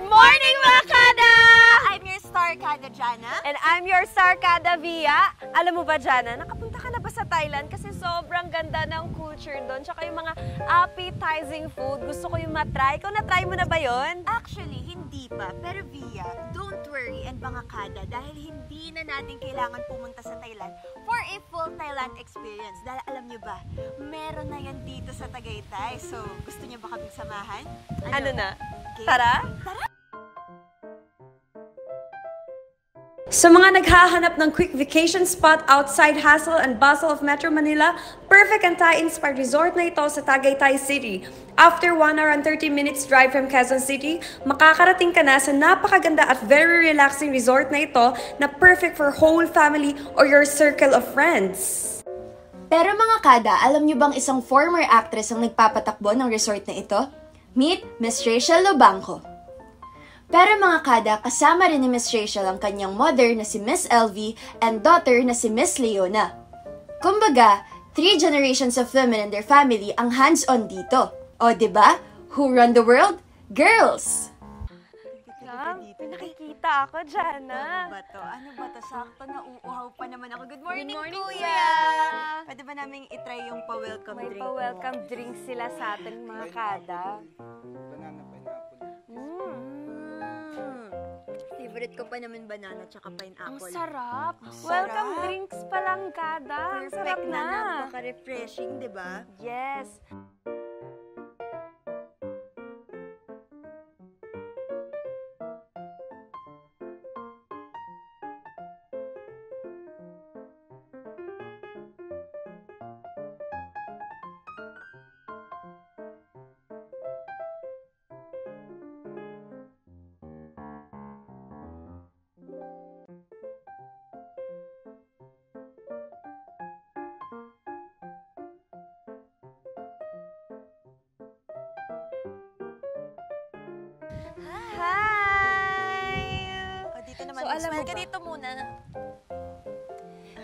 morning, mga kada! I'm your star kada, Jana. And I'm your star kada, Via. Alam mo ba, Jana, nakapunta ka na ba sa Thailand? Kasi sobrang ganda ng culture doon. Tsaka yung mga appetizing food. Gusto ko yung matry. Ikaw na-try mo na ba yon? Actually, hindi pa. Pero Via, don't worry and mga kada dahil hindi na natin kailangan pumunta sa Thailand for a full Thailand experience. Dahil alam nyo ba, meron na yan dito sa Tagaytay. So, gusto nyo ba kaming samahan? Ano na? Okay. Tara? Tara! Sa mga naghahanap ng quick vacation spot outside hustle and bustle of Metro Manila, perfect ang Thai-inspired resort na ito sa Tagaytay City. After 1 hour and 30 minutes drive from Quezon City, makakarating ka na sa napakaganda at very relaxing resort na ito na perfect for whole family or your circle of friends. Pero mga kada, alam nyo bang isang former actress ang nagpapatakbo ng resort na ito? Meet Miss Rachel Lobanco. Pero mga kada, kasama rin ni Miss Rachel ang kanyang mother na si Miss LV and daughter na si Miss Leona. Kumbaga, 3 generations of women and their family ang hands-on dito. O diba? Who run the world? Girls! Nakikita ako, Jana. Ano ba to? Ano ba to? Sakto na uuhaw pa naman ako. Good morning, Kuya! Kuya! Pwede ba namin itry yung pa-welcome May drink pa-welcome drink sila sa atin, mga kada. Banana, pineapple. Favorite ko pa naman banana tsaka Ang pineapple. sarap! Ang Welcome sarap. drinks pa lang, kada. Ang sarap Perfect na. napaka-refreshing, di ba? Yes. Hi! O, dito naman. So, alam mo Smile ka ba? dito muna.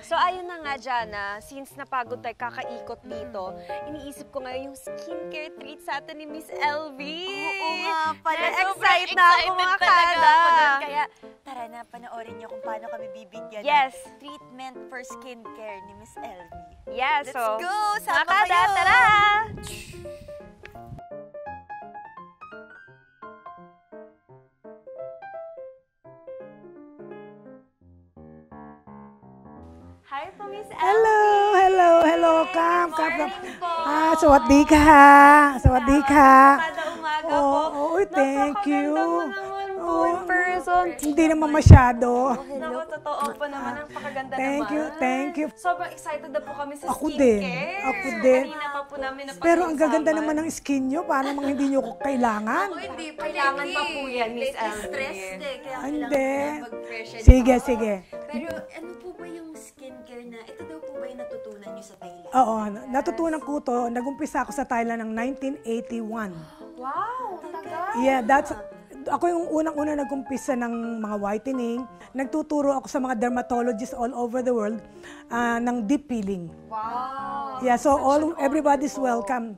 So, ayun na nga, Jana, since napagod tayo kakaikot dito, iniisip ko ngayon yung skincare treat sa atin ni Miss LV. Oo nga pala. Na-excite Sobrang na ako, excited mga talaga kada. ako dun. Kaya, tara na, panoorin niyo kung paano kami bibigyan Yes. ng treatment for skincare ni Miss LV. Yeah, Let's so, go! mga Sama kada, kayo! tara! Hi po, Miss LV. Hello, Kam. Morning po. สวัสดีค่ะ สวัสดีค่ะ Kada umaga Oo, po. oo, thank you. Napakaganda mo naman po Oo. in person. Hindi naman masyado. Naku, totoo po naman. Ang pakaganda Thank naman. you, thank you. Sobrang excited na po kami sa Ako skincare. din, ako din. Kanina pa po namin napag-usapan. Pero ang gaganda naman ng skin nyo. Paano mga hindi nyo ko kailangan? Hindi pa Kailangan pa po yan, Miss Lately LV. stressed eh. Kaya Hindi. kailangan ko mag-freshen. Sige, sige. Pero ano po ba yung skincare na, ito daw po ba yung natutunan niyo sa Thailand? Oo, natutunan ko to. Nag-umpisa ako sa Thailand ng 1981. Wow, tagal. Yeah, ako yung unang-una nag-umpisa ng mga whitening. Nagtuturo ako sa mga dermatologists all over the world ng deep peeling. Wow. Yeah, so everybody's welcome.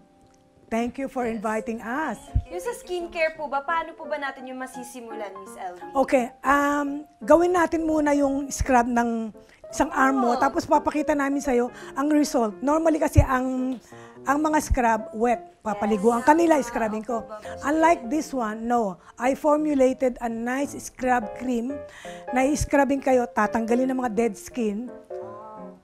Thank you for inviting us. Yung sa skincare po ba, paano po ba natin yung masisimulan, Miss LV? Okay, gawin natin muna yung scrub ng isang arm mo, tapos papakita namin sa'yo ang result. Normally kasi ang mga scrub, wet, papaligo. Ang kanila, scrubbing ko. Unlike this one, no. I formulated a nice scrub cream na i-scrubbing kayo, tatanggalin ng mga dead skin.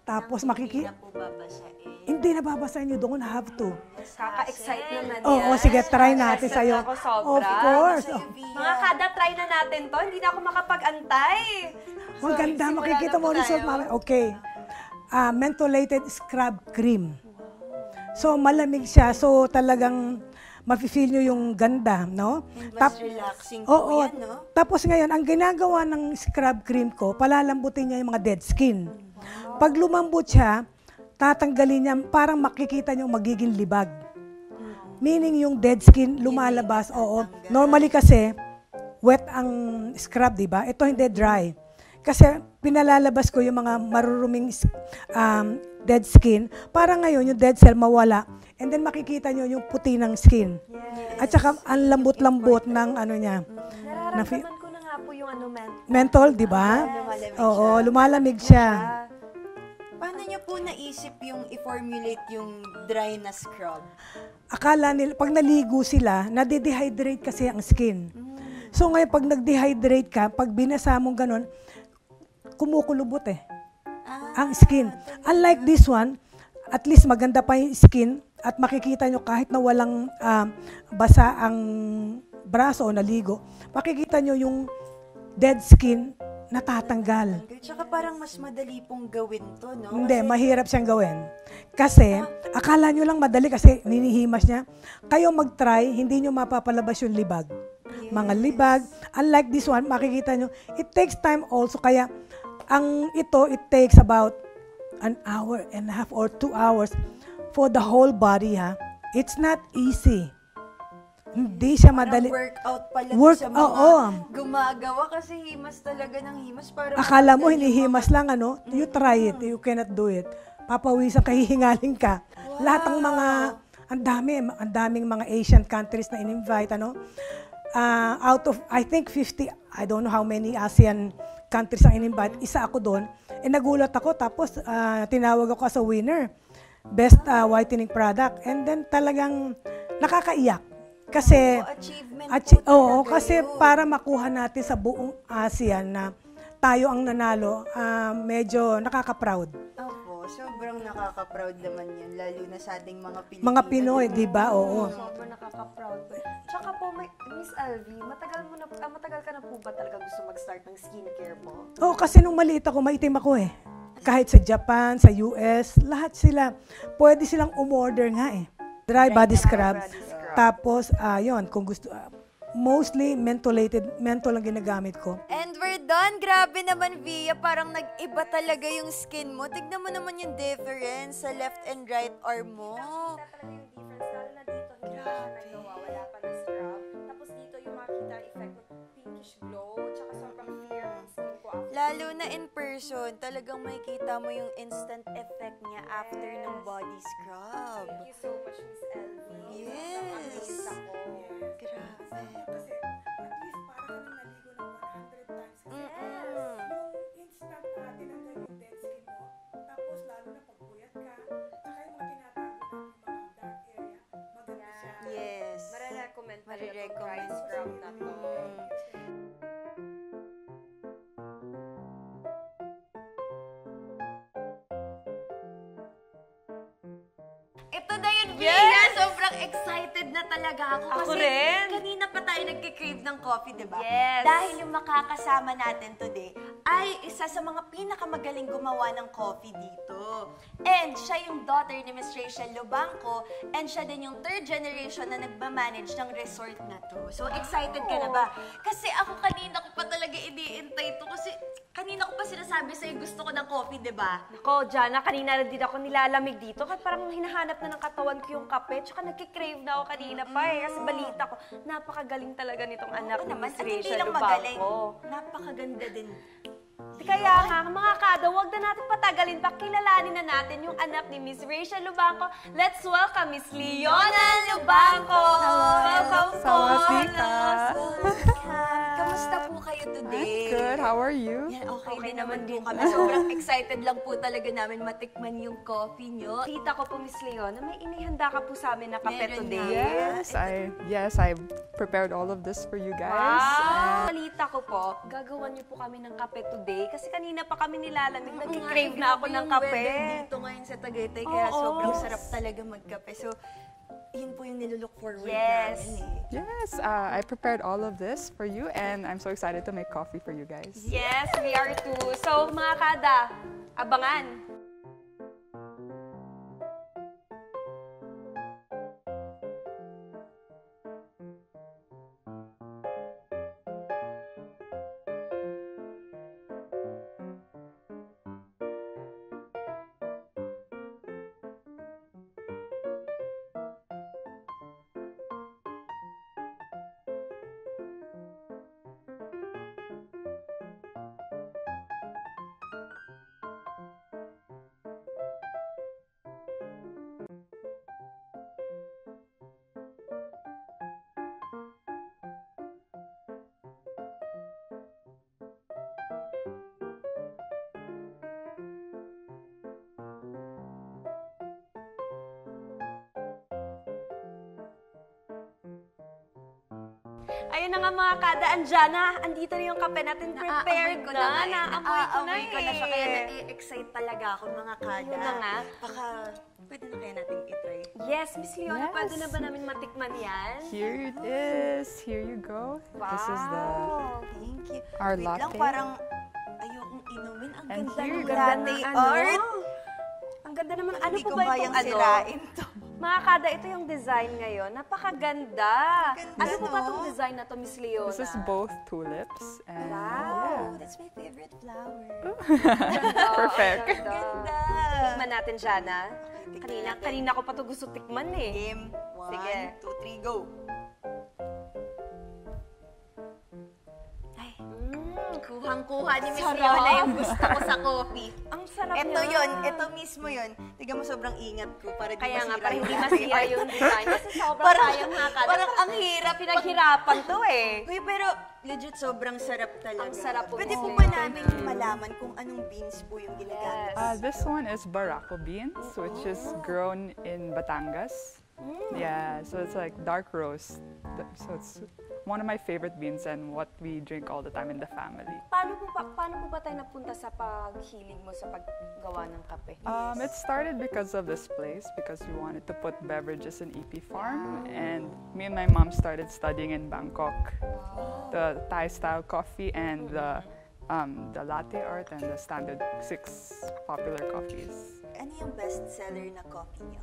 Tapos Hindi na po babasain. Hindi na babasahin, you don't have to. Kaka-excite naman Oo, yan. sige, try natin Excited sa'yo. ako sobra. Of course. Mga kada, try na natin to. Hindi na ako makapag-antay. Maganda, simulan makikita na mo po result tayo. mamaya. Okay. Mentholated scrub cream. So, malamig siya. So, talagang mafe-feel nyo yung ganda, no? Mas relaxing po Oo. yan, no? Tapos ngayon, ang ginagawa ng scrub cream ko, palalambutin niya yung mga dead skin. Pag lumambot siya, tatanggalin niya, parang makikita niyo magiging libag. Meaning yung dead skin lumalabas. Oo. Normally kasi, wet ang scrub, di ba? Ito hindi dry. Kasi pinalalabas ko yung mga maruruming dead skin para ngayon yung dead cell mawala. And then makikita nyo yung puti ng skin. At saka ang lambot-lambot ng ano niya. Nararamdaman ko na nga po yung Menthol, di ba? Lumalamig Oo, siya. lumalamig siya. Paano niyo po naisip yung i-formulate yung dry na scrub? Akala nila, pag naligo sila, nade-dehydrate kasi ang skin. So ngayon, pag nag-dehydrate ka, pag binasa mong ganun, kumukulubot ang skin. Unlike this one, at least maganda pa yung skin at makikita nyo kahit na walang basa ang braso o naligo, makikita nyo yung dead skin natatanggal. Tsaka parang mas madali pong gawin to, no? Hindi, mahirap siyang gawin. Kasi, akala nyo lang madali kasi ninihimas niya. Kayo mag-try, hindi nyo mapapalabas yung libag. Mga libag. Unlike this one, makikita nyo, it takes time also. Kaya, it takes about an hour and a half or 2 hours for the whole body, ha. It's not easy. Hindi siya madali. Workout pala sa mga gumagawa kasi himas talaga ng himas. Para akala mo hinihimas lang, ano? You try it. You cannot do it. Papawisan ka, hihingaling ka. Lahat ng mga, ang daming mga Asian countries na in-invite, ano? Out of, I think 50, I don't know how many ASEAN countries ang in-invite. Isa ako doon. Nagulat ako, tapos tinawag ako as a winner. Best whitening product. And then talagang nakakaiyak. Kasi, kasi para makuha natin sa buong ASEAN na tayo ang nanalo, medyo nakaka-proud. Opo, sobrang nakaka-proud naman yan, lalo na sa ating mga Pilipino. Mga Pinoy, di ba? Oo. Sobrang nakaka-proud. Tsaka po, Miss Alvi, matagal ka na po ba talaga gusto mag-start ng skincare po? Oo, kasi nung maliit ako, maitim ako Kahit sa Japan, sa US, lahat sila, pwede silang umorder nga Dry body scrub. Tapos, yun, kung gusto, mostly menthol ang ginagamit ko. And we're done. Grabe naman, Via. Parang nag-iba talaga yung skin mo. Tignan mo naman yung difference sa left and right arm mo. Wala pa na scrub. Tapos dito yung makita effect ng pinkish glow, tsaka sobrang clear ng skin ko after. Lalo na in person, talagang makikita mo yung instant effect niya after ng body scrub. Thank you so much, Miss Elvie. Yes. Amazed ako. Grabe. Kasi, at least para ka nang naligo ng 100 times. Yung instant tinanggal yung dead skin mo, tapos lalo na pag puyat ka, tsaka yung mga tinatago natin mga dark area, maganda siya. Yes. Marirecommend pa rin itong dry Marirecommend. scrub na to. Ito na yun, Via! Sobrang excited na talaga ako. Ako Kasi rin. kanina pa tayo nagkikrave ng coffee, di ba? Yes. Dahil yung makakasama natin today ay isa sa mga pinakamagaling gumawa ng coffee dito. And siya yung daughter ni Miss Rachel Lubangco and siya din yung third generation na nagmamanage ng resort na to. So, excited ka na ba? Kasi ako kanina ko pa talaga iniintay to kasi kanina ko pa sinasabi sa'yo gusto ko ng coffee, di ba? Ako, Jana, kanina din ako nilalamig dito kahit parang hinahanap na ng katawan ko yung kape. Tsaka nagkikrave na ako kanina pa kasi balita ko, napakagaling talaga nitong anak ni Miss At hindi Rachel lang magaling, Lubangco. napakaganda din. Kaya nga, mga kada, huwag na natin patagalin pa. Kilalanin na natin yung anak ni Miss Rachel Lubangco. Let's welcome Miss Leona Lubangco! Welcome po! Sawadika! Kamusta po kayo today? Good, how are you? Yan, okay din naman po kami. Sobrang excited lang po talaga namin matikman yung coffee nyo. Kita ko po, Miss Leona, may inihanda ka po sa amin na kape Meron today. Yes, I prepared all of this for you guys. Wow! Balita ko po, gagawan niyo po kami ng kape today kasi kanina pa kami nilalamig. Nagkikrave na ako ng kape. Weather dito ngayon sa Tagaytay, kaya Oo. sobrang sarap talaga magkape. So, yun po yung nilulook forward Yes. namin Yes, I prepared all of this for you and I'm so excited to make coffee for you guys. Yes, we are too. So, mga kada, abangan. Ayun na nga mga kada, andyan na. Andito na yung kape natin. Prepared na. Naamoy ko na ko na siya. Kaya nai-excite talaga ako mga kada. Yun na nga. Baka pwede na kaya natin itry. Yes, Miss Leona, Yes. pwede na ba namin matikman yan? Here it is. Here you go. This is the Thank you. Our Wait lang, latte. parang ayokong inumin. Ang And ganda here ng you go. latte art. Ang ganda naman. Ano Hindi po ko ba kayang itong sirain to. Mga kada, ito yung design ngayon. Napakaganda. Ganda, Ano po ba no? itong design na to, Miss Leona? this is both tulips and Oh, that's my favorite flower. perfect. Ganda. Tikman natin, Jana. tikman natin. Kanina ko pa to gusto tikman eh. Game. 1, Sige. 2, 3, go. Ay, kuhang-kuha ni Miss Sarap. Leona yung gusto ko sa coffee. Ang sarap Ito niya. yun, ito mismo yun. Tignan mo sobrang ingat ko para di Kaya nga, masira para hindi yung masira latte yung art. design. Kasi sobrang Parang- sayang mga kada. parang ang hirap. Pinaghirapan to eh. Uy, pero legit sobrang sarap talaga. Ang sarap po, Pwede Miss po Leona. ba namin malaman kung anong beans po yung ginagamit? Yes. This one is Barako beans, which is grown in Batangas. Yeah, so it's like dark roast. So it's one of my favorite beans and what we drink all the time in the family. Paano po ba tayo napunta sa paghiling mo sa paggawa ng kape? It started because of this place, because we wanted to put beverages in EP Farm, and me and my mom started studying in Bangkok, the Thai style coffee and the latte art and the standard 6 popular coffees. Ano yung best seller na coffee niyo?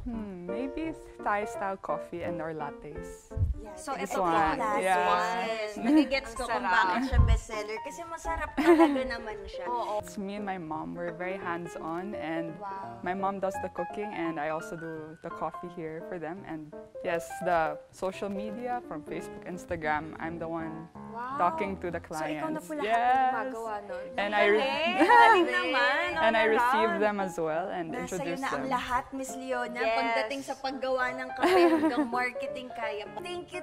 Maybe Thai style coffee and our lattes. Yeah, So, ito ito po one, yung last yeah. one. Nagigets ko Ang kung sarap. bakit siya best seller. Kasi masarap talaga naman siya. It's me and my mom. We're very hands-on, and my mom does the cooking, and I also do the coffee here for them. And yes, the social media from Facebook, Instagram, I'm the one talking to the So, ikaw na clients. po lahat ng gumagawa nun? And I Galing naman. and I all receive around. them as well and Nasa iyo introduce na ang them. lahat, Miss Leona. Yes. Pagdating sa paggawa ng kape hanggang marketing kaya.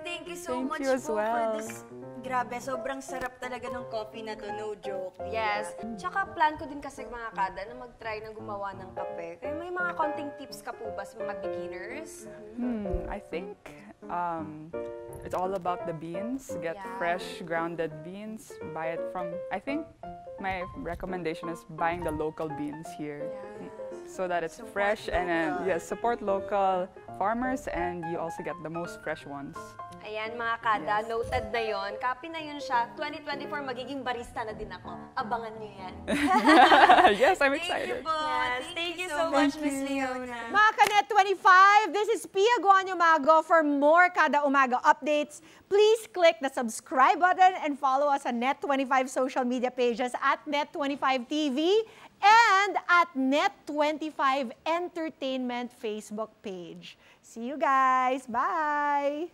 Thank you so Thank much you as po well. for this. Grabe, sobrang sarap talaga ng coffee na to, no joke. Yes. Tsaka plan ko din kasi mga kada na mag-try na gumawa ng kape. Kaya may mga konting tips ka po ba sa mga beginners? I think it's all about the beans. Get Yeah. fresh, grounded beans. Buy it from, I think my recommendation is buying the local beans here. So that it's fresh and yes, support local farmers and you also get the most fresh ones. Ayan mga kada, Yes. noted na yon. Copy na yun siya. 2024, magiging barista na din ako. Abangan nyo yan. Yes, I'm Thank you excited. po. Yes, Thank you so much, Miss Leona. Mga Kanet 25, this is Pia Guanyo Mago. For more Kada Umaga updates, please click the subscribe button and follow us on Net25 social media pages at Net25 TV and at Net25 Entertainment Facebook page. See you guys. Bye!